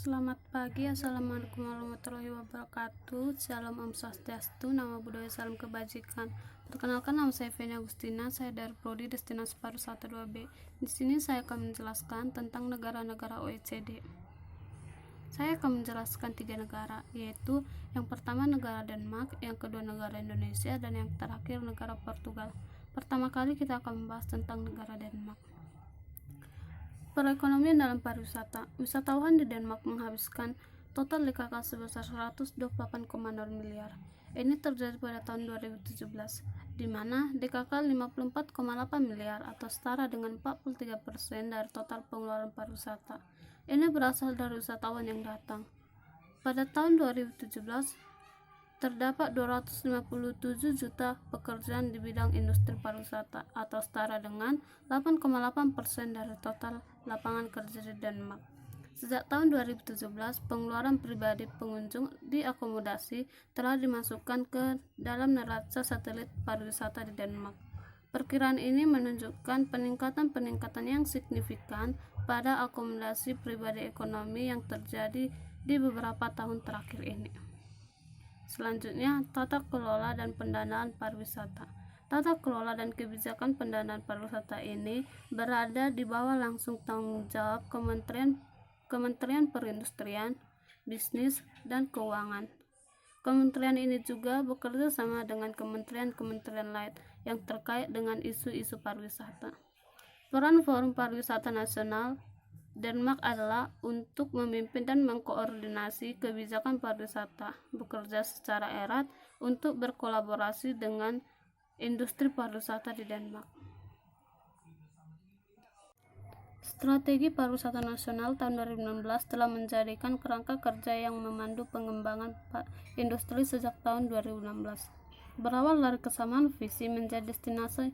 Selamat pagi, assalamualaikum warahmatullahi wabarakatuh. Shalom, Om Swastiastu, nama budaya salam kebajikan. Perkenalkan, nama saya Feni Agustina, saya dari Prodi Destinasi Pariwisata 2B. Di sini saya akan menjelaskan tentang negara-negara OECD. Saya akan menjelaskan 3 negara, yaitu yang pertama negara Denmark, yang kedua negara Indonesia, dan yang terakhir negara Portugal. Pertama kali kita akan membahas tentang negara Denmark. Perekonomian dalam pariwisata. Wisatawan di Denmark menghabiskan total DKK sebesar 128,0 miliar. Ini terjadi pada tahun 2017, di mana DKK 54,8 miliar atau setara dengan 43% dari total pengeluaran pariwisata. Ini berasal dari wisatawan yang datang. Pada tahun 2017, terdapat 257 juta pekerjaan di bidang industri pariwisata atau setara dengan 8,8% dari total lapangan kerja di Denmark. Sejak tahun 2017, pengeluaran pribadi pengunjung di akomodasi telah dimasukkan ke dalam neraca satelit pariwisata di Denmark. Perkiraan ini menunjukkan peningkatan yang signifikan pada akomodasi pribadi ekonomi yang terjadi di beberapa tahun terakhir ini. Selanjutnya, tata kelola dan pendanaan pariwisata. Tata kelola dan kebijakan pendanaan pariwisata ini berada di bawah langsung tanggung jawab Kementerian Perindustrian, Bisnis, dan Keuangan. Kementerian ini juga bekerja sama dengan kementerian-kementerian lain yang terkait dengan isu-isu pariwisata. Peran Forum Pariwisata Nasional Denmark adalah untuk memimpin dan mengkoordinasi kebijakan pariwisata, bekerja secara erat untuk berkolaborasi dengan industri pariwisata di Denmark. Strategi Pariwisata Nasional tahun 2016 telah menjadikan kerangka kerja yang memandu pengembangan industri sejak tahun 2016. Berawal dari kesamaan visi menjadi destinasi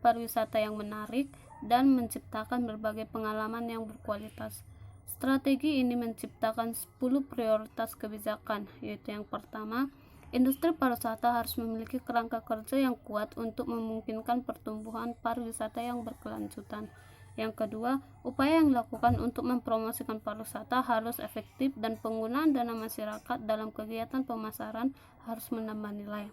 pariwisata yang menarik dan menciptakan berbagai pengalaman yang berkualitas. Strategi ini menciptakan 10 prioritas kebijakan, yaitu yang pertama, industri pariwisata harus memiliki kerangka kerja yang kuat untuk memungkinkan pertumbuhan pariwisata yang berkelanjutan. Yang kedua, upaya yang dilakukan untuk mempromosikan pariwisata harus efektif dan penggunaan dana masyarakat dalam kegiatan pemasaran harus menambah nilai.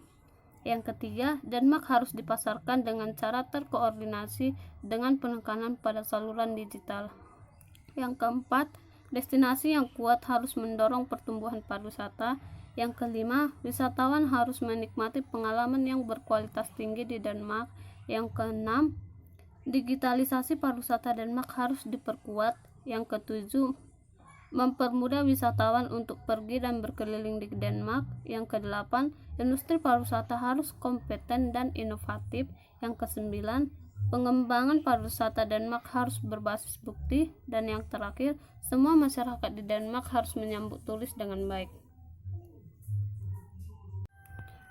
Yang ketiga, Denmark harus dipasarkan dengan cara terkoordinasi dengan penekanan pada saluran digital. Yang keempat, destinasi yang kuat harus mendorong pertumbuhan pariwisata. Yang kelima, wisatawan harus menikmati pengalaman yang berkualitas tinggi di Denmark. Yang keenam, digitalisasi pariwisata Denmark harus diperkuat. Yang ketujuh, mempermudah wisatawan untuk pergi dan berkeliling di Denmark. Yang kedelapan, industri pariwisata harus kompeten dan inovatif. Yang kesembilan, pengembangan pariwisata Denmark harus berbasis bukti. Dan yang terakhir, semua masyarakat di Denmark harus menyambut turis dengan baik.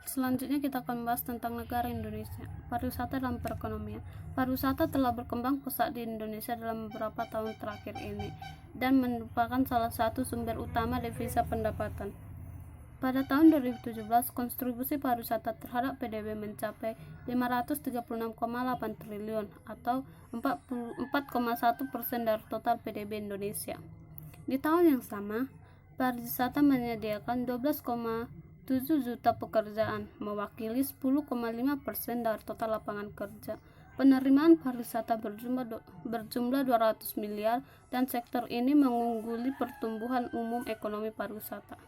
Selanjutnya kita akan membahas tentang negara Indonesia. Pariwisata dalam perekonomian. Pariwisata telah berkembang pesat di Indonesia dalam beberapa tahun terakhir ini dan merupakan salah satu sumber utama devisa pendapatan. Pada tahun 2017, kontribusi pariwisata terhadap PDB mencapai 536,8 triliun atau 4,1% dari total PDB Indonesia. Di tahun yang sama, pariwisata menyediakan 12,7 juta pekerjaan, mewakili 10,5% dari total lapangan kerja. Penerimaan pariwisata berjumlah 200 miliar dan sektor ini mengungguli pertumbuhan umum ekonomi pariwisata.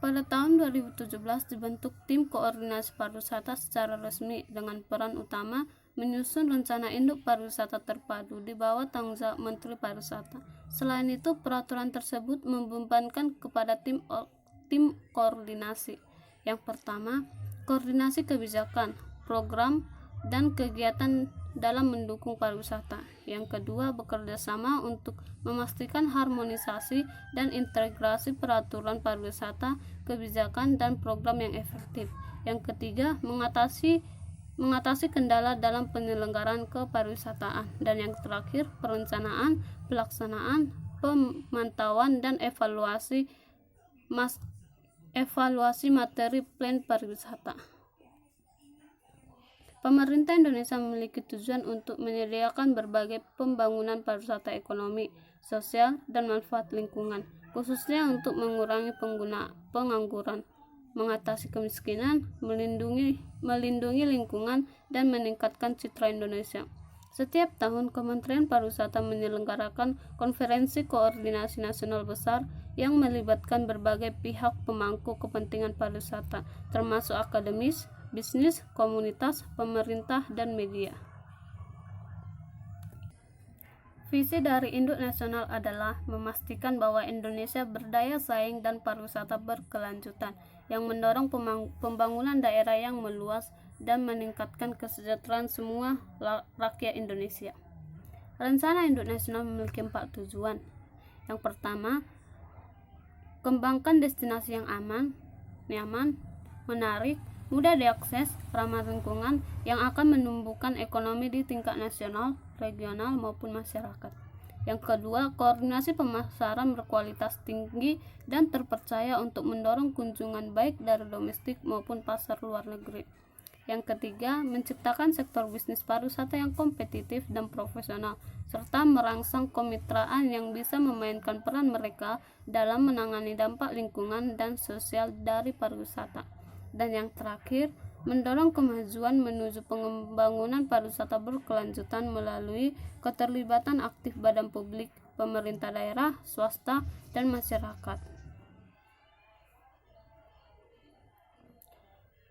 Pada tahun 2017 dibentuk tim koordinasi pariwisata secara resmi dengan peran utama menyusun rencana induk pariwisata terpadu di bawah tanggung jawab Menteri Pariwisata. Selain itu, peraturan tersebut membebankan kepada tim koordinasi. Yang pertama, koordinasi kebijakan, program, dan kegiatan dalam mendukung pariwisata. Yang kedua, bekerja sama untuk memastikan harmonisasi dan integrasi peraturan pariwisata, kebijakan, dan program yang efektif. Yang ketiga, mengatasi kendala dalam penyelenggaraan kepariwisataan. Dan yang terakhir, perencanaan, pelaksanaan, pemantauan, dan evaluasi materi plan pariwisata. Pemerintah Indonesia memiliki tujuan untuk menyediakan berbagai pembangunan pariwisata ekonomi, sosial, dan manfaat lingkungan, khususnya untuk mengurangi pengangguran, mengatasi kemiskinan, melindungi lingkungan, dan meningkatkan citra Indonesia. Setiap tahun, Kementerian Pariwisata menyelenggarakan konferensi koordinasi nasional besar yang melibatkan berbagai pihak pemangku kepentingan pariwisata, termasuk akademis, bisnis, komunitas, pemerintah, dan media. Visi dari Induk Nasional adalah memastikan bahwa Indonesia berdaya saing dan pariwisata berkelanjutan, yang mendorong pembangunan daerah yang meluas dan meningkatkan kesejahteraan semua rakyat Indonesia. Rencana Induk Nasional memiliki 4 tujuan. Yang pertama, kembangkan destinasi yang aman, nyaman, menarik, mudah diakses, ramah lingkungan, yang akan menumbuhkan ekonomi di tingkat nasional, regional, maupun masyarakat. Yang kedua, koordinasi pemasaran berkualitas tinggi dan terpercaya untuk mendorong kunjungan baik dari domestik maupun pasar luar negeri. Yang ketiga, menciptakan sektor bisnis pariwisata yang kompetitif dan profesional, serta merangsang kemitraan yang bisa memainkan peran mereka dalam menangani dampak lingkungan dan sosial dari pariwisata. Dan yang terakhir, mendorong kemajuan menuju pembangunan pariwisata berkelanjutan melalui keterlibatan aktif badan publik, pemerintah daerah, swasta, dan masyarakat.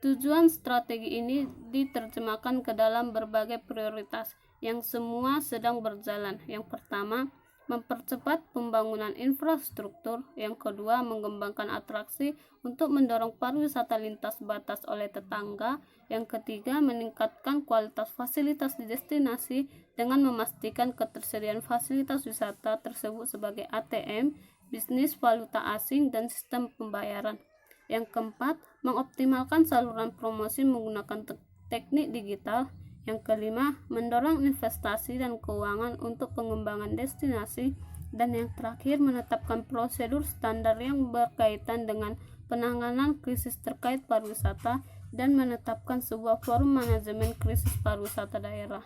Tujuan strategi ini diterjemahkan ke dalam berbagai prioritas yang semua sedang berjalan. Yang pertama, mempercepat pembangunan infrastruktur. Yang kedua, mengembangkan atraksi untuk mendorong pariwisata lintas batas oleh tetangga. Yang ketiga, meningkatkan kualitas fasilitas di destinasi dengan memastikan ketersediaan fasilitas wisata tersebut sebagai ATM, bisnis valuta asing, dan sistem pembayaran. Yang keempat, mengoptimalkan saluran promosi menggunakan teknik digital. Yang kelima, mendorong investasi dan keuangan untuk pengembangan destinasi. Dan yang terakhir, menetapkan prosedur standar yang berkaitan dengan penanganan krisis terkait pariwisata dan menetapkan sebuah forum manajemen krisis pariwisata daerah.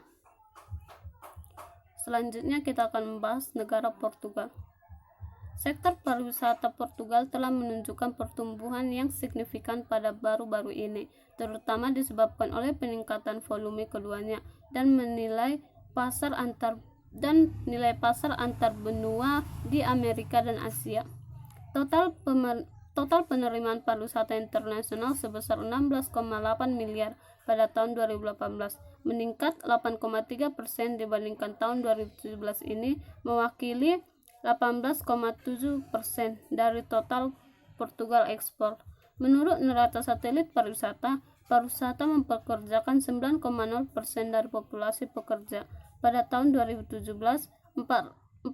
Selanjutnya kita akan membahas negara Portugal. Sektor pariwisata Portugal telah menunjukkan pertumbuhan yang signifikan pada baru-baru ini, terutama disebabkan oleh peningkatan volume keduanya dan nilai pasar antar benua di Amerika dan Asia. Total penerimaan pariwisata internasional sebesar 16,8 miliar pada tahun 2018, meningkat 8,3% dibandingkan tahun 2017 ini, mewakili 18,7% dari total Portugal ekspor. Menurut neraca satelit pariwisata mempekerjakan 9,0% dari populasi pekerja. Pada tahun 2017, 413.000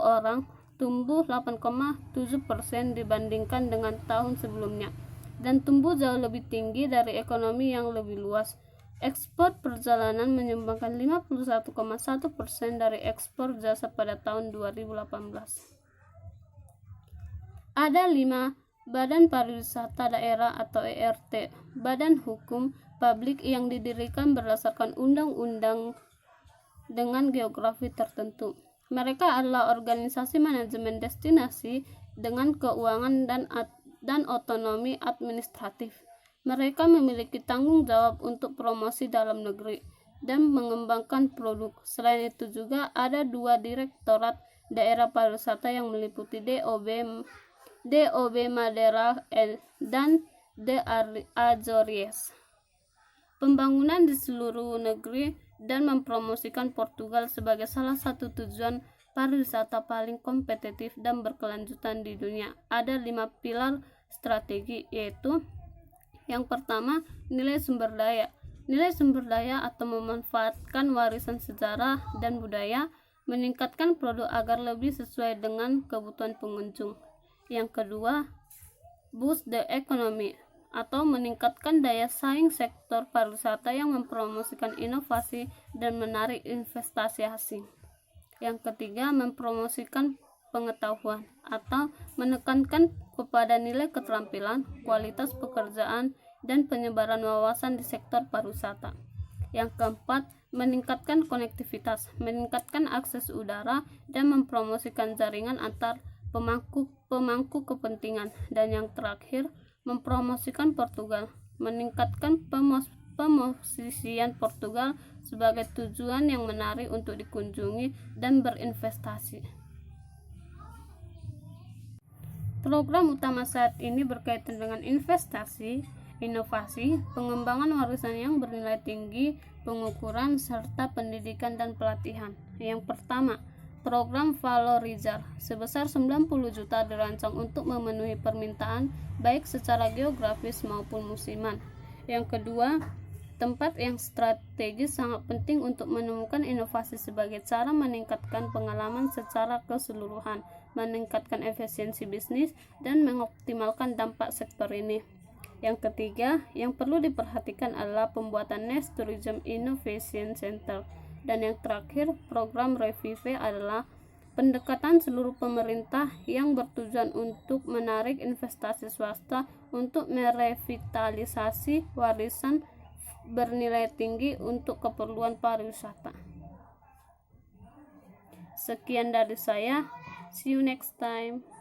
orang, tumbuh 8,7% dibandingkan dengan tahun sebelumnya, dan tumbuh jauh lebih tinggi dari ekonomi yang lebih luas. Ekspor perjalanan menyumbangkan 51,1% dari ekspor jasa pada tahun 2018. Ada 5 Badan Pariwisata Daerah atau ERT, badan hukum publik yang didirikan berdasarkan undang-undang dengan geografi tertentu. Mereka adalah organisasi manajemen destinasi dengan keuangan dan otonomi administratif. Mereka memiliki tanggung jawab untuk promosi dalam negeri dan mengembangkan produk. Selain itu juga ada 2 direktorat daerah pariwisata yang meliputi DOB Madeira dan The Azores. Pembangunan di seluruh negeri dan mempromosikan Portugal sebagai salah satu tujuan pariwisata paling kompetitif dan berkelanjutan di dunia. Ada 5 pilar strategi, yaitu yang pertama, nilai sumber daya. Nilai sumber daya atau memanfaatkan warisan sejarah dan budaya, meningkatkan produk agar lebih sesuai dengan kebutuhan pengunjung. Yang kedua, boost the economy atau meningkatkan daya saing sektor pariwisata yang mempromosikan inovasi dan menarik investasi asing. Yang ketiga, mempromosikan pengetahuan atau menekankan kepada nilai keterampilan, kualitas pekerjaan dan penyebaran wawasan di sektor pariwisata. Yang keempat, meningkatkan konektivitas, meningkatkan akses udara, dan mempromosikan jaringan antar pemangku kepentingan. Dan yang terakhir, mempromosikan Portugal, meningkatkan pemosisian Portugal sebagai tujuan yang menarik untuk dikunjungi dan berinvestasi. Program utama saat ini berkaitan dengan investasi, inovasi, pengembangan warisan yang bernilai tinggi, pengukuran, serta pendidikan dan pelatihan. Yang pertama, program Valorizar sebesar 90 juta dirancang untuk memenuhi permintaan baik secara geografis maupun musiman. Yang kedua, tempat yang strategis sangat penting untuk menemukan inovasi sebagai cara meningkatkan pengalaman secara keseluruhan, meningkatkan efisiensi bisnis, dan mengoptimalkan dampak sektor ini. Yang ketiga, yang perlu diperhatikan adalah pembuatan Next Tourism Innovation Center. Dan yang terakhir, program Revive adalah pendekatan seluruh pemerintah yang bertujuan untuk menarik investasi swasta untuk merevitalisasi warisan bernilai tinggi untuk keperluan pariwisata. Sekian dari saya. See you next time.